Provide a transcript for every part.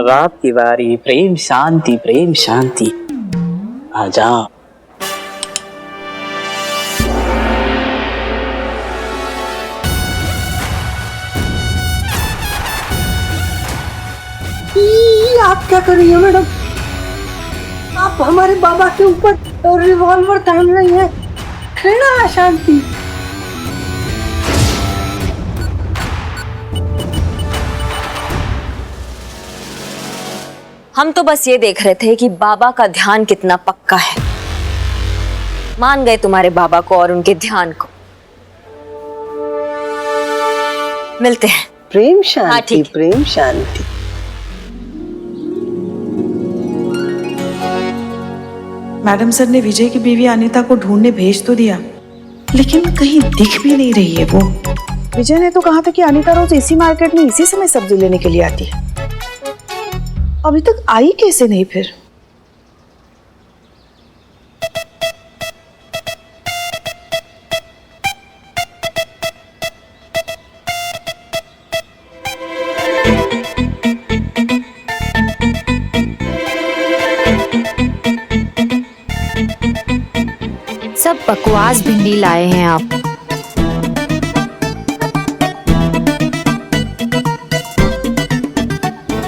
अब आपकी बारी। प्रेम शांति, प्रेम शांति। आ जाओ। आप क्या कर रही हो मैडम? आप हमारे बाबा के ऊपर रिवॉल्वर तान रही हैं। खड़ा अशांति। हम तो बस ये देख रहे थे कि बाबा का ध्यान कितना पक्का है। मान गए तुम्हारे बाबा को और उनके ध्यान को। मिलते हैं। प्रेम हाँ, शांति, ठीक है। प्रेम शांति। मैडम सर ने विजय की बीवी अनीता को ढूंढने भेज तो दिया, लेकिन कहीं दिख भी नहीं रही है वो। विजय ने तो कहा था कि अनीता रोज इसी मार्केट में इसी समय सब्जी लेने के लिए आती है। अभी तक आई कैसे नहीं फिर? सब बकवास भिंडी लाए हैं आप।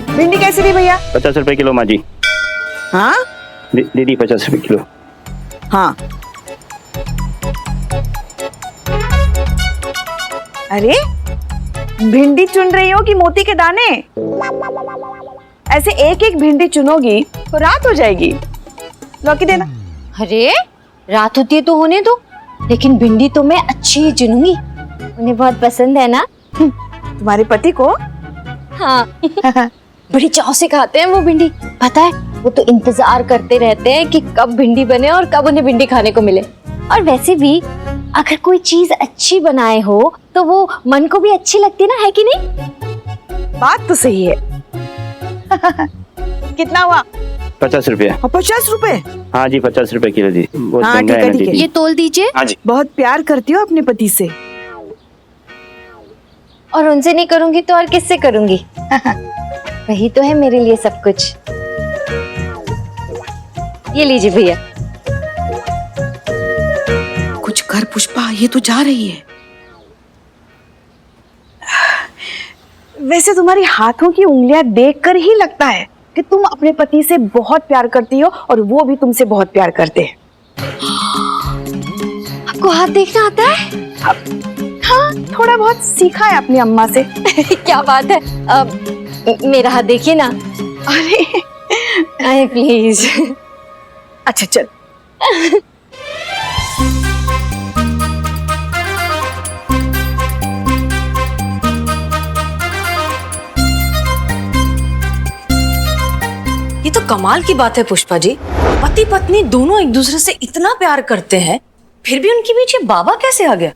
भिंडी कैसे दी भैया? 50 रुपए किलो माँ जी। हाँ दीदी 50 रुपए किलो। हाँ। अरे भिंडी चुन रही हो कि मोती के दाने? ऐसे एक एक भिंडी चुनोगी तो रात हो जाएगी। लौकी देना। अरे रात होती है तो होने दो, लेकिन भिंडी तो मैं अच्छी ही चुनूंगी। उन्हें बहुत पसंद है ना। तुम्हारे पति को? हाँ बड़ी चाव से खाते हैं वो भिंडी। पता है वो तो इंतजार करते रहते हैं कि कब भिंडी बने और कब उन्हें भिंडी खाने को मिले। और वैसे भी अगर कोई चीज अच्छी बनाए हो तो वो मन को भी अच्छी लगती है ना, है कि नहीं? बात तो सही है। कितना हुआ? 50 रुपए। 50 रुपए? हाँ जी 50 रुपए किलो जी। बहुत हाँ, महंगा ठीक है है, ना ठीक है। दीदी। ये तोल दीजिए। हाँ जी। बहुत प्यार करती हो अपने पति से। और उनसे नहीं करूंगी तो और किससे करूंगी? वही तो है मेरे लिए सब कुछ। ये लीजिए भैया। कुछ कर पुष्पा, ये तो जा रही है। वैसे तुम्हारी हाथों की उंगलियां देखकर ही लगता है कि तुम अपने पति से बहुत प्यार करती हो और वो भी तुमसे बहुत प्यार करते हैं। आपको हाथ देखना आता है? हाँ, थोड़ा बहुत सीखा है अपनी अम्मा से। क्या बात है। मेरा हाथ देखिए ना। अरे प्लीज। अच्छा चल। ये तो कमाल की बात है पुष्पा जी। पति पत्नी दोनों एक दूसरे से इतना प्यार करते हैं, फिर भी उनके बीच ये बाबा कैसे आ गया?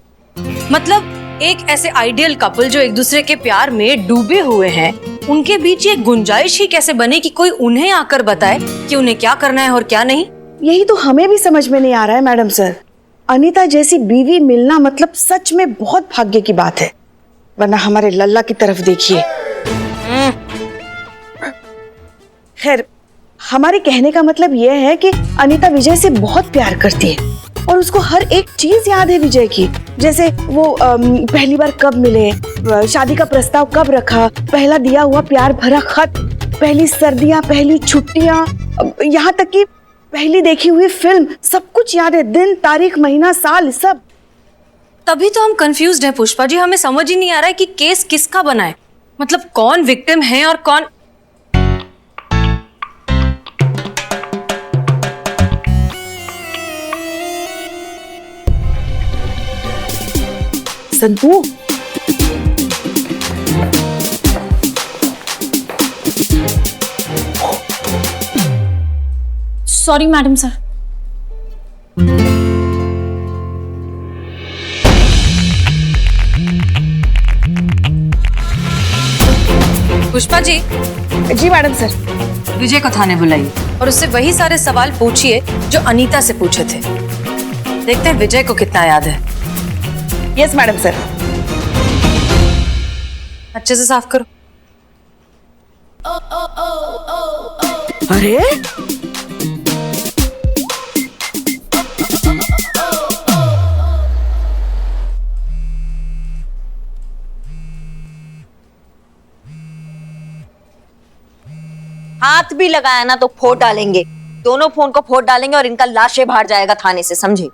मतलब एक ऐसे आइडियल कपल जो एक दूसरे के प्यार में डूबे हुए हैं, उनके बीच ये गुंजाइश ही कैसे बने कि कोई उन्हें आकर बताए कि उन्हें क्या करना है और क्या नहीं? यही तो हमें भी समझ में नहीं आ रहा है मैडम सर। अनीता जैसी बीवी मिलना मतलब सच में बहुत भाग्य की बात है। वरना हमारे लल्ला की तरफ देखिए। खैर, हमारे कहने का मतलब यह है कि अनीता विजय से बहुत प्यार करती है और उसको हर एक चीज याद है विजय की। जैसे वो पहली बार कब मिले, शादी का प्रस्ताव कब रखा, पहला दिया हुआ प्यार भरा खत, पहली सर्दियां, पहली छुट्टियां, यहाँ तक कि पहली देखी हुई फिल्म, सब कुछ याद है। दिन, तारीख, महीना, साल, सब। तभी तो हम कंफ्यूज्ड हैं पुष्पा जी। हमें समझ ही नहीं आ रहा है कि केस किसका बना है। मतलब कौन विक्टिम है और कौन। Santu, sorry madam sir. Pushpa ji. जी मैडम सर। विजय को थाने बुलाइए और उससे वही सारे सवाल पूछिए जो अनीता से पूछे थे। देखते हैं विजय को कितना याद है। Yes madam sir. अच्छे से साफ करो। अरे हाथ भी लगाया ना तो फोड़ डालेंगे, दोनों फोन को फोड़ डालेंगे और इनका लाशें बाहर जाएगा थाने से, समझे?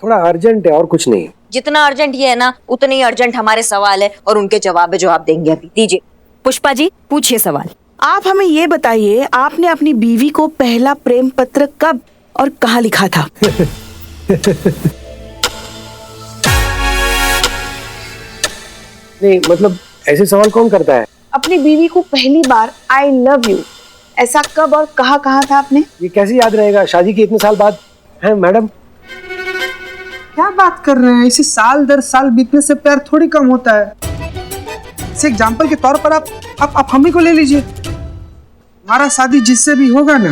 थोड़ा अर्जेंट है और कुछ नहीं। जितना अर्जेंट ये है ना उतने ही अर्जेंट हमारे सवाल है और उनके जवाब देंगे अभी। दीजिए पुष्पा जी, पूछिए सवाल। आप हमें ये बताइए, आपने अपनी बीवी को पहला प्रेम पत्र कब और कहाँ लिखा था? नहीं मतलब ऐसे सवाल कौन करता है? अपनी बीवी को पहली बार आई लव यू ऐसा कब और कहाँ कहा था आपने? ये कैसे याद रहेगा शादी के इतने साल बाद? है मैडम? क्या बात कर रहे हैं? इसे साल दर साल बीतने से प्यार थोड़ी कम होता है। इसे एग्जाम्पल के तौर पर आप हम ही को ले लीजिए। हमारा शादी जिससे भी होगा ना,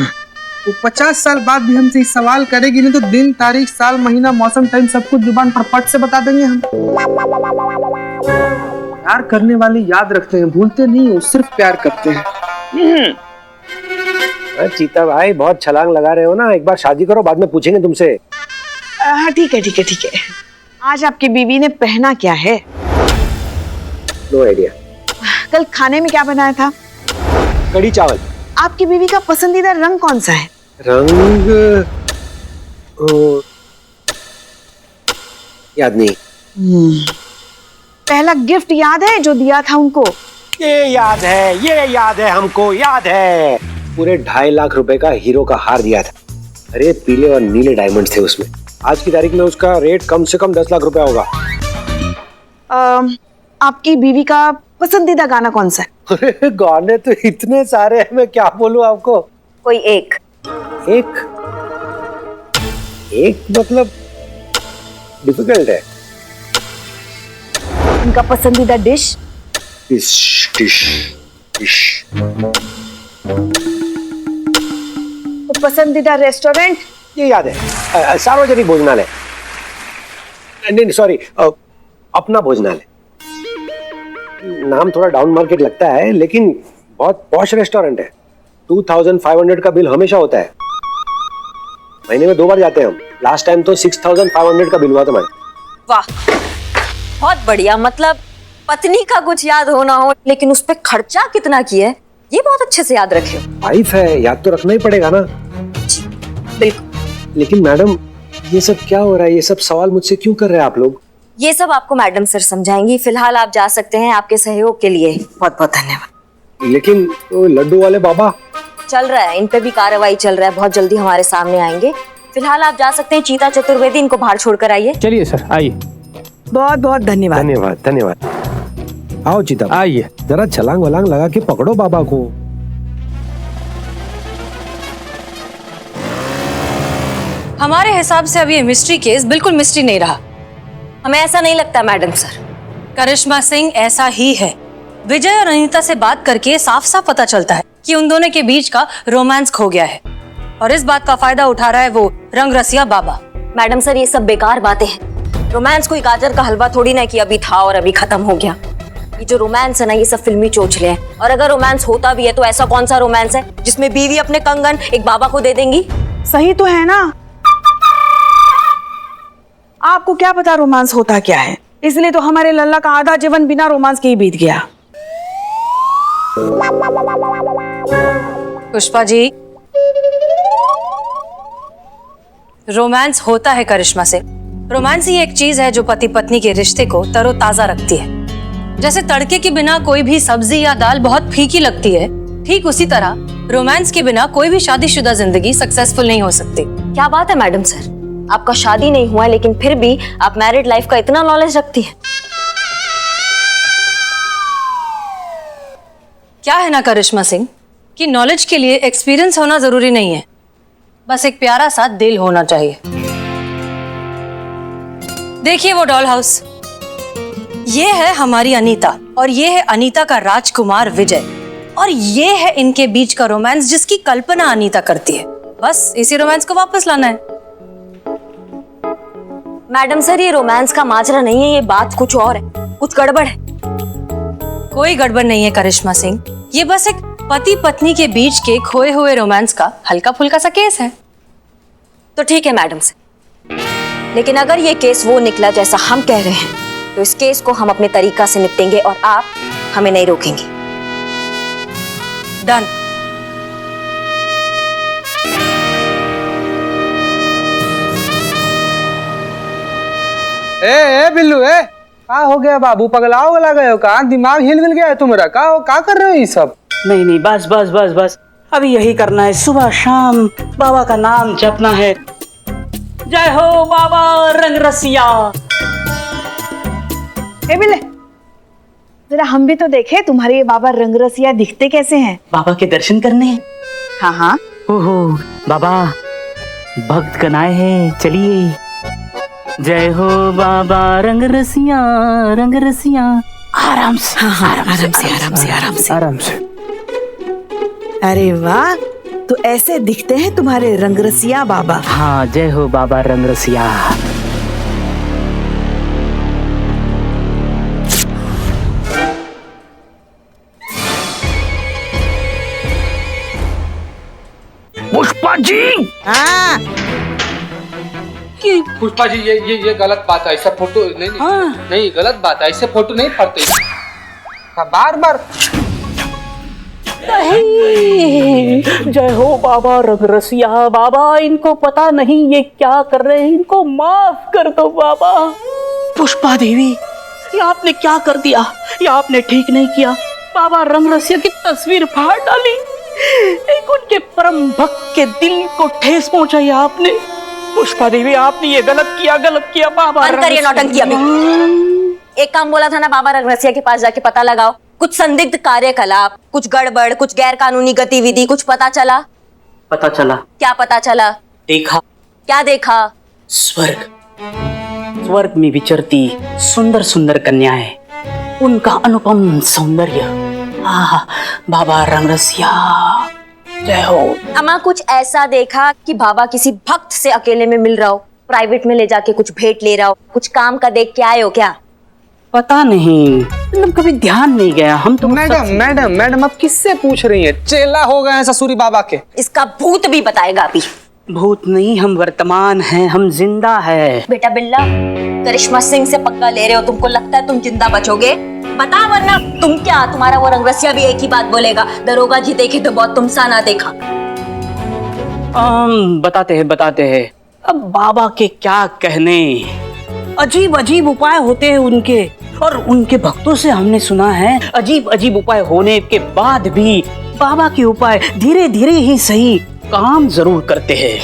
वो 50 साल बाद भी हमसे इस सवाल करेगी नहीं तो दिन तारीख साल महीना मौसम टाइम सब कुछ जुबान पर पट से बता देंगे हम। प्यार करने वाले याद रखते हैं, भूलते नहीं हो, सिर्फ प्यार करते हैं। चीता भाई बहुत छलांग लगा रहे हो ना, एक बार शादी करो बाद में पूछेंगे तुमसे। हाँ ठीक है। आज आपकी बीवी ने पहना क्या है? No idea. कल खाने में क्या बनाया था? कढ़ी चावल। आपकी बीवी का पसंदीदा रंग कौन सा है? रंग याद नहीं। पहला गिफ्ट याद है जो दिया था उनको? ये याद है हमको याद है। पूरे 2.5 लाख रुपए का हीरो का हार दिया था। अरे पीले और नीले डायमंड थे उसमें। आज की तारीख में उसका रेट कम से कम 10 लाख रुपया होगा। आपकी बीवी का पसंदीदा गाना कौन सा है? अरे गाने तो इतने सारे हैं, मैं क्या बोलूं आपको। कोई एक मतलब डिफिकल्ट है। उनका पसंदीदा डिश? डिश तो पसंदीदा रेस्टोरेंट? ये याद है, सार्वजनिक भोजनालय। नहीं सॉरी, अपना भोजनालय। नाम थोड़ा डाउन मार्केट लगता है लेकिन बहुत पॉश रेस्टोरेंट है। 2500 का बिल हमेशा होता है। महीने में 2 बार जाते हैं हम। लास्ट टाइम तो 6500 का बिल हुआ था हमारे। वाह बहुत बढ़िया। मतलब पत्नी का कुछ याद होना हो लेकिन उस पे खर्चा कितना किया है ये बहुत अच्छे से याद रखे हो। वाइफ है, याद तो रखना ही पड़ेगा ना। बिल्कुल। लेकिन मैडम ये सब क्या हो रहा है? ये सब सवाल मुझसे क्यों कर रहे हैं आप लोग? ये सब आपको मैडम सर समझाएंगी। फिलहाल आप जा सकते हैं। आपके सहयोग के लिए बहुत बहुत धन्यवाद। लेकिन वो लड्डू वाले बाबा? चल रहा है, इन पे भी कार्रवाई चल रहा है, बहुत जल्दी हमारे सामने आएंगे। फिलहाल आप जा सकते हैं। चीता चतुर्वेदी इनको बाहर छोड़ कर आइए। चलिए सर आइए। बहुत बहुत धन्यवाद। धन्यवाद। आओ चीता आइए। जरा छलांग वलांग लगा के पकड़ो बाबा को। हमारे हिसाब से अभी ये मिस्ट्री केस बिल्कुल मिस्ट्री नहीं रहा। हमें ऐसा नहीं लगता मैडम सर। करिश्मा सिंह ऐसा ही है। विजय और अनीता से बात करके साफ साफ पता चलता है कि उन दोनों के बीच का रोमांस खो गया है और इस बात का फायदा उठा रहा है वो रंग रसिया बाबा। मैडम सर ये सब बेकार बातें हैं। रोमांस कोई गाजर का हलवा थोड़ी ना कि अभी था और अभी खत्म हो गया। ये जो रोमांस है ना ये सब फिल्मी चोचले हैं। और अगर रोमांस होता भी है तो ऐसा कौन सा रोमांस है जिसमें बीवी अपने कंगन एक बाबा को दे देंगी? सही तो है ना। आपको क्या पता रोमांस होता क्या है? इसलिए तो हमारे लल्ला का आधा जीवन बिना रोमांस के ही बीत गया। पुष्पा जी, रोमांस होता है करिश्मा से। रोमांस ही एक चीज है जो पति पत्नी के रिश्ते को तरोताजा रखती है। जैसे तड़के के बिना कोई भी सब्जी या दाल बहुत फीकी लगती है, ठीक उसी तरह रोमांस के बिना कोई भी शादीशुदा जिंदगी सक्सेसफुल नहीं हो सकती। क्या बात है मैडम सर, आपका शादी नहीं हुआ लेकिन फिर भी आप मैरिड लाइफ का इतना नॉलेज रखती है। क्या है ना करिश्मा सिंह कि नॉलेज के लिए एक्सपीरियंस होना जरूरी नहीं है, बस एक प्यारा सा दिल होना चाहिए। देखिए वो डॉल हाउस, ये है हमारी अनीता और ये है अनीता का राजकुमार विजय और ये है इनके बीच का रोमांस जिसकी कल्पना अनीता करती है। बस इसी रोमांस को वापस लाना है। मैडम सर ये रोमांस का माजरा नहीं है, ये बात कुछ और है, कुछ गड़बड़ है। कोई गड़बड़ नहीं है करिश्मा सिंह, ये बस एक पति पत्नी के बीच के खोए हुए रोमांस का हल्का फुल्का सा केस है। तो ठीक है मैडम से, लेकिन अगर ये केस वो निकला जैसा हम कह रहे हैं तो इस केस को हम अपने तरीका से निपटेंगे और आप हमें नहीं रोकेंगे। डन। ए बिल्लू ए, का हो गया बाबू? पगलाओ गला गए हो? का दिमाग हिल मिल गया है तुम्हारा? का कर रहे हो ये सब? नहीं नहीं, बस बस बस बस, अभी यही करना है। सुबह शाम बाबा का नाम जपना है। जय हो बाबा रंग रसिया। ए बिल्ले, जरा हम भी तो देखे तुम्हारे ये बाबा रंगरसिया दिखते कैसे हैं। बाबा के दर्शन करने हैं। हाँ हाँ, ओहो बाबा, भक्त कनाए हैं, चलिए। जय हो बाबा रंग रसिया, रंग रसिया। आराम से, हाँ, आराम से। आराम से। अरे वाह, तो ऐसे दिखते हैं तुम्हारे रंगरसिया बाबा। हाँ, जय हो बाबा रंग रसिया। पुष्पा जी। हाँ, पुष्पा जी, ये गलत बात है। ऐसा फोटो नहीं हाँ। नहीं, गलत बात है। ऐसे फोटो नहीं पड़ते। बार बार जय हो बाबा रंग रसिया। बाबा, इनको पता नहीं ये क्या कर रहे हैं, इनको माफ कर दो बाबा। पुष्पा देवी, ये आपने क्या कर दिया? ये आपने ठीक नहीं किया। बाबा रंग रसिया की तस्वीर फाड़ डाली। एक उनके परम भक्त के दिल को ठेस पहुंचाई आपने। पुष्पा देवी, आपने ये गलत किया बाबा। बंद करिए नौटंकी अभी। एक काम बोला था ना, बाबा रंगरसिया के पास जाके पता लगाओ। कुछ संदिग्ध कार्यकलाप, कुछ गड़बड़, कुछ गैर कानूनी गतिविधि, कुछ पता चला? पता चला। क्या पता चला? देखा। क्या देखा? स्वर्ग में विचरती सुंदर सुंदर कन्याएं, उनका अनुपम सौंदर्य। आह, बाबा रंग रसिया, जय हो। अम्मा, कुछ ऐसा देखा कि बाबा किसी भक्त से अकेले में मिल रहा हो, प्राइवेट में ले जाके कुछ भेंट ले रहा हो, कुछ काम का देख के आए हो क्या? पता नहीं, मतलब कभी ध्यान नहीं गया। हम तो मैडम आप किससे पूछ रही हैं? चेला हो गए हैं ससुरी बाबा के। इसका भूत भी बताएगा अभी। भूत नहीं, हम वर्तमान हैं, हम जिंदा है। बेटा बिल्ला, करिश्मा सिंह से पक्का ले रहे हो? तुमको लगता है तुम जिंदा बचोगे? बता, वरना तुम क्या, तुम्हारा वो रंगरसिया भी एक ही बात बोलेगा, दरोगा जी देखे तो बहुत तुम सा ना देखा। बताते हैं। अब बाबा के क्या कहने, अजीब अजीब उपाय होते हैं उनके, और उनके भक्तों से हमने सुना है अजीब अजीब उपाय होने के बाद भी बाबा के उपाय धीरे धीरे ही सही काम जरूर करते हैं।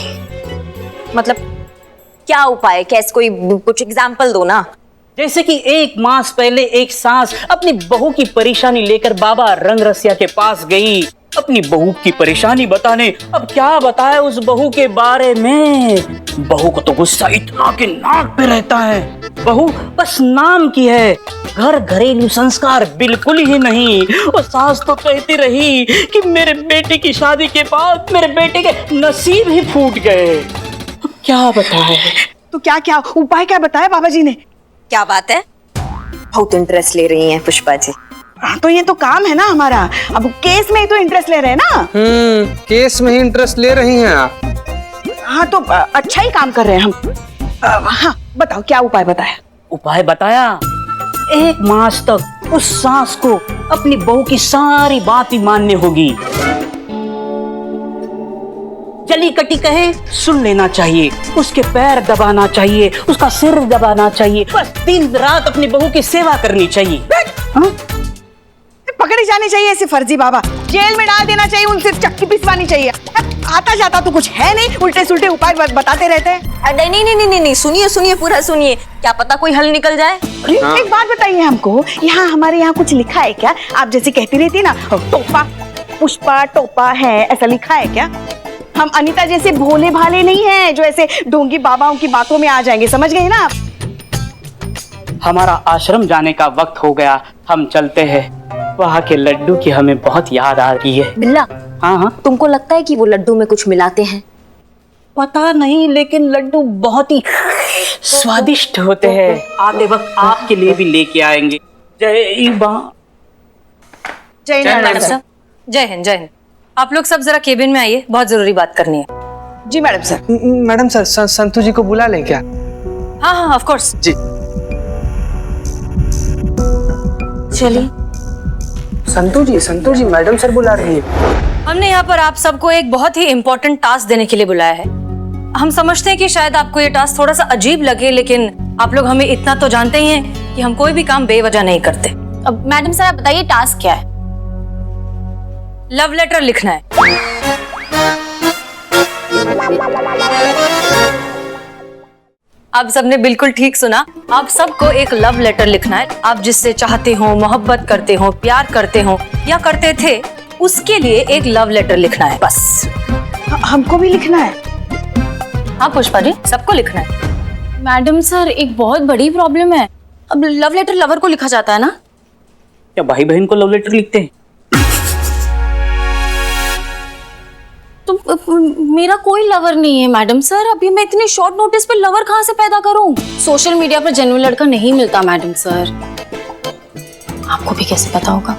मतलब क्या उपाय? कैसे? कोई कुछ एग्जाम्पल दो ना। जैसे कि 1 मास पहले एक सास अपनी बहू की परेशानी लेकर बाबा रंग रसिया के पास गई, अपनी बहू की परेशानी बताने। अब क्या बताए उस बहू के बारे में? बहू को तो गुस्सा इतना कि नाक पे रहता है। बहू बस नाम की है, घर घरेलू संस्कार बिल्कुल ही नहीं। और सास तो कहती रही कि मेरे बेटे की शादी के बाद मेरे बेटे के नसीब ही फूट गए। अब क्या बताए? तो क्या उपाय क्या बताया बाबा जी ने? क्या बात है? बहुत इंटरेस्ट ले रही हैं पुष्पा जी। तो ये तो काम है ना हमारा, अब केस में ही तो इंटरेस्ट ले रहे हैं ना। केस में ही इंटरेस्ट ले रही हैं आप। हाँ, तो अच्छा ही काम कर रहे हैं हम। हाँ बताओ, क्या उपाय बताया? उपाय बताया, 1 मास तक उस सास को अपनी बहू की सारी बात ही माननी होगी। जली कटी कहे सुन लेना चाहिए, उसके पैर दबाना चाहिए, उसका सिर दबाना चाहिए, बस दिन रात अपनी बहू की सेवा करनी चाहिए। हाँ? पकड़े जाने चाहिए ऐसे फर्जी बाबा, जेल में डाल देना चाहिए, उनसे चक्की पिसवानी चाहिए। आता जाता तो कुछ है नहीं, उल्टे सुल्टे उपाय बताते रहते हैं। नहीं, सुनिए पूरा सुनिए, क्या पता कोई हल निकल जाए। एक बात बताइए हमको, यहाँ हमारे यहाँ कुछ लिखा है क्या? आप जैसे कहती रहती ना, टोपा पुष्पा टोपा है, ऐसा लिखा है क्या? हम अनीता जैसे भोले भाले नहीं हैं जो ऐसे ढोंगी बाबाओं की बातों में आ जाएंगे, समझ गए ना आप? हमारा आश्रम जाने का वक्त हो गया, हम चलते हैं। वहाँ के लड्डू की हमें बहुत याद आ रही है। बिल्ला, हाँ, तुमको लगता है कि वो लड्डू में कुछ मिलाते हैं? पता नहीं, लेकिन लड्डू बहुत ही स्वादिष्ट होते हैं। आते वक्त आपके लिए भी लेके आएंगे। जय मां। जय मैडम साहब, जय हिंद जय हिंद। आप लोग सब जरा केबिन में आइए, बहुत जरूरी बात करनी है। जी madam sir. Madam sir, Santu ji को बुला लें क्या? हाँ हाँ ऑफ कोर्स। जी। चलिए। संतू जी मैडम सर बुला रही है। हमने यहाँ पर आप सबको एक बहुत ही इम्पोर्टेंट टास्क देने के लिए बुलाया है। हम समझते हैं कि शायद आपको ये टास्क थोड़ा सा अजीब लगे, लेकिन आप लोग हमें इतना तो जानते ही हैं कि हम कोई भी काम बेवजह नहीं करते। अब मैडम सर आप बताइए टास्क क्या है? लव लेटर लिखना है। आप सबने बिल्कुल ठीक सुना, आप सबको एक लव लेटर लिखना है। आप जिससे चाहते हो, मोहब्बत करते हो, प्यार करते हो या करते थे, उसके लिए एक लव लेटर लिखना है बस। हमको भी लिखना है? हाँ पुष्पा जी, सबको लिखना है। मैडम सर एक बहुत बड़ी प्रॉब्लम है। अब लव लेटर लवर को लिखा जाता है ना? क्या भाई बहन को लव लेटर लिखते हैं? तो मेरा कोई लवर नहीं है मैडम सर। अभी मैं इतने शॉर्ट नोटिस पे लवर कहाँ से पैदा करूं? सोशल मीडिया पर जेन्युइन लड़का नहीं मिलता मैडम सर। आपको भी कैसे पता होगा?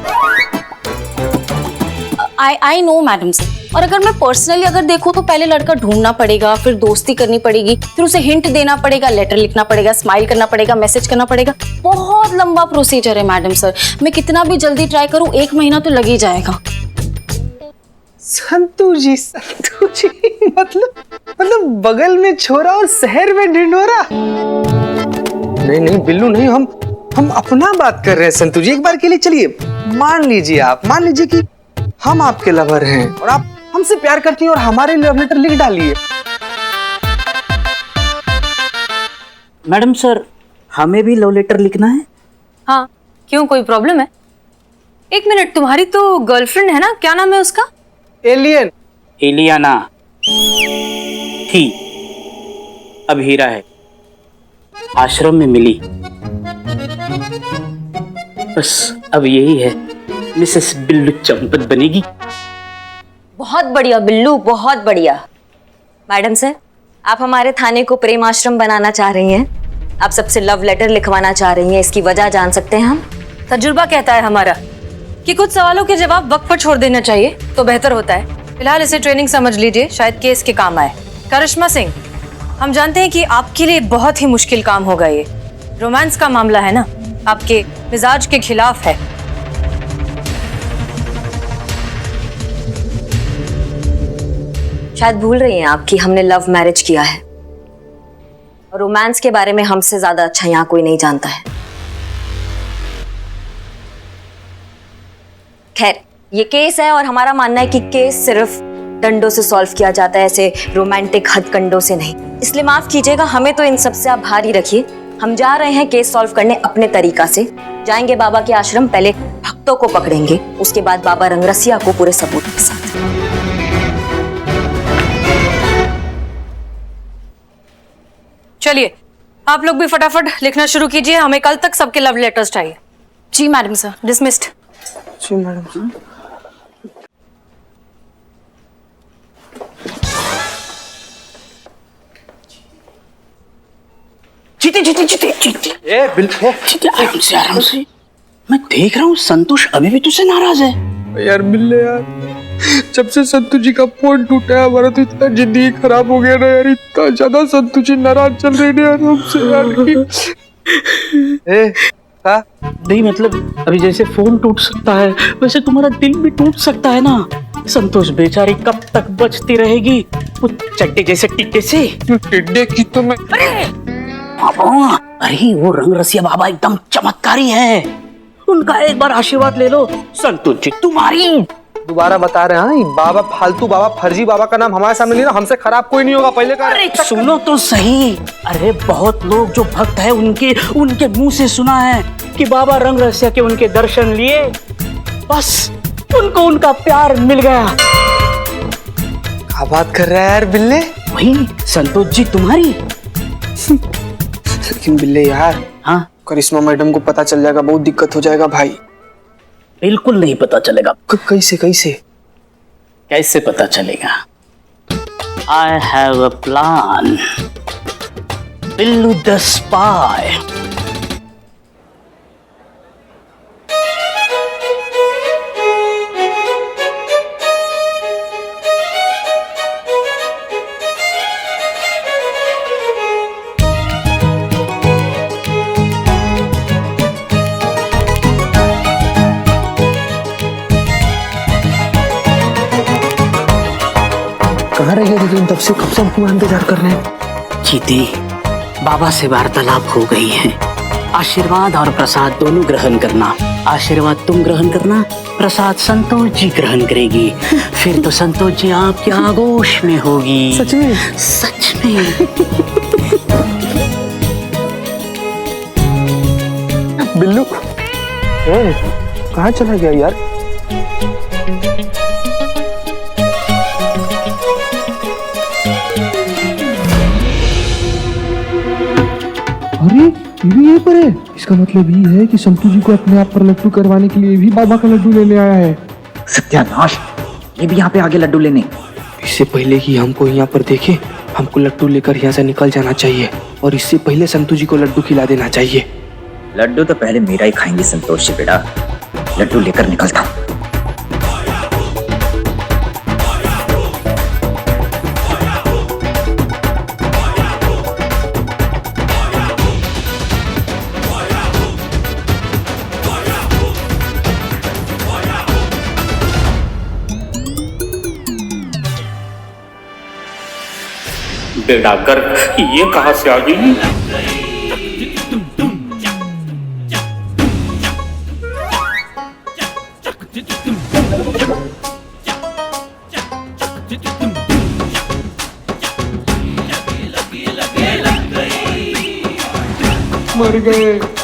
I know madam sir. और अगर मैं पर्सनली अगर देखूं तो पहले लड़का ढूंढना पड़ेगा, फिर दोस्ती करनी पड़ेगी, फिर उसे हिंट देना पड़ेगा, लेटर लिखना पड़ेगा, स्माइल करना पड़ेगा, मैसेज करना पड़ेगा। बहुत लंबा प्रोसीजर है मैडम सर। मैं कितना भी जल्दी ट्राई करूं 1 महीना तो लग ही जाएगा। संतू जी मतलब बगल में छोरा और शहर में ढिंढोरा। नहीं बिल्लू नहीं, हम अपना बात कर रहे हैं संतू जी। एक बार के लिए चलिए मान लीजिए कि हम आपके लवर हैं और आप हमसे प्यार करती हैं और हमारे लव लेटर लिख डालिए। मैडम सर हमें भी लव लेटर लिखना है। हाँ क्यों, कोई प्रॉब्लम है? 1 मिनट, तुम्हारी तो गर्लफ्रेंड है ना, क्या नाम है उसका? एलियाना थी, अब हीरा है। आश्रम में मिली, बस अब यही है, मिसेस बिल्लू चंपत बनेगी। बहुत बढ़िया बिल्लू, बहुत बढ़िया। मैडम सर, आप हमारे थाने को प्रेम आश्रम बनाना चाह रही हैं, आप सबसे लव लेटर लिखवाना चाह रही हैं, इसकी वजह जान सकते हैं हम? तजुर्बा कहता है हमारा कि कुछ सवालों के जवाब वक्त पर छोड़ देना चाहिए तो बेहतर होता है। फिलहाल इसे ट्रेनिंग समझ लीजिए, शायद केस के काम आए। करिश्मा सिंह, हम जानते हैं कि आपके लिए बहुत ही मुश्किल काम होगा ये। रोमांस का मामला है ना, आपके मिजाज के खिलाफ है। शायद भूल रही हैं आप कि हमने लव मैरिज किया है और रोमांस के बारे में हमसे ज्यादा अच्छा यहाँ कोई नहीं जानता है। खैर, ये केस है और हमारा मानना है कि केस सिर्फ डंडों से सॉल्व किया जाता है, ऐसे रोमांटिक हथकंडों से नहीं। इसलिए माफ कीजिएगा, हमें तो इन सबसे आप भारी रखिए। हम जा रहे हैं केस सॉल्व करने अपने तरीका से। जाएंगे बाबा के आश्रम, पहले भक्तों को पकड़ेंगे, उसके बाद बाबा रंगरसिया को पूरे सबूत के साथ। चलिए आप लोग भी फटाफट लिखना शुरू कीजिए, हमें कल तक सबके लव लेटर्स चाहिए। जी मैडम सर। डिसमिस्ड। जी मैडम। जीते ए बिल्कुल आराम से। मैं देख रहा हूँ संतोष अभी भी तुझसे नाराज है। यार बिल्ले यार, जब से संतू जी का फोन टूटा है हमारा तो इतना जिंदगी खराब हो गया ना यार, इतना ज्यादा संतू जी नाराज चल रहे हैं यार हमसे यार। नहीं मतलब अभी जैसे फोन टूट सकता है वैसे तुम्हारा दिल भी टूट सकता है ना। संतोष बेचारी कब तक बचती रहेगी वो चड्डे जैसे टिड्डे से। टिड्डे की तो मैं अरे वो रंग रसिया बाबा एकदम चमत्कारी है, उनका एक बार आशीर्वाद ले लो, संतोष जी तुम्हारी। दोबारा बता रहे हैं बाबा फालतू बाबा फर्जी बाबा का नाम हमारे सामने लेना, हमसे खराब कोई नहीं होगा पहले का। अरे सुनो तो सही, अरे बहुत लोग जो भक्त है उनके मुंह से सुना है कि बाबा रंग रसिया के उनके दर्शन लिए बस उनको उनका प्यार मिल गया। क्या बात कर रहा है यार बिल्ले? वही संतोष जी तुम्हारी। लेकिन बिल्ले यार, हाँ करिश्मा मैडम को पता चल जाएगा, बहुत दिक्कत हो जाएगा भाई। बिल्कुल नहीं पता चलेगा। कैसे कैसे कैसे पता चलेगा? I have a plan. Billu the spy. लेकिन तब से कब से हम तुम्हारा इंतजार कर रहे हैं। चीती, बाबा से वार्तालाप हो गई है। आशीर्वाद और प्रसाद दोनों ग्रहण करना। आशीर्वाद तुम ग्रहण करना, प्रसाद संतोष जी ग्रहण करेगी। फिर तो संतोष जी आपके आगोश में होगी। सच में? सच में। बिल्लू कहाँ चला गया यार? अरे ये भी यहीं पर है। इसका मतलब ये है कि संतू जी को अपने आप पर लड्डू करवाने के लिए भी बाबा का लड्डू लेने आया है। सत्यानाश, ये भी यहाँ पे आगे लड्डू लेने। इससे पहले कि हमको यहाँ पर देखे, हमको लड्डू लेकर यहाँ से निकल जाना चाहिए और इससे पहले संतू जी को लड्डू खिला देना चाहिए। लड्डू तो पहले मेरा ही खाएंगे संतोष जी बेटा। लड्डू लेकर निकलता हूँ। बेड़ा कर, ये कहाँ से आ गई? मर गए।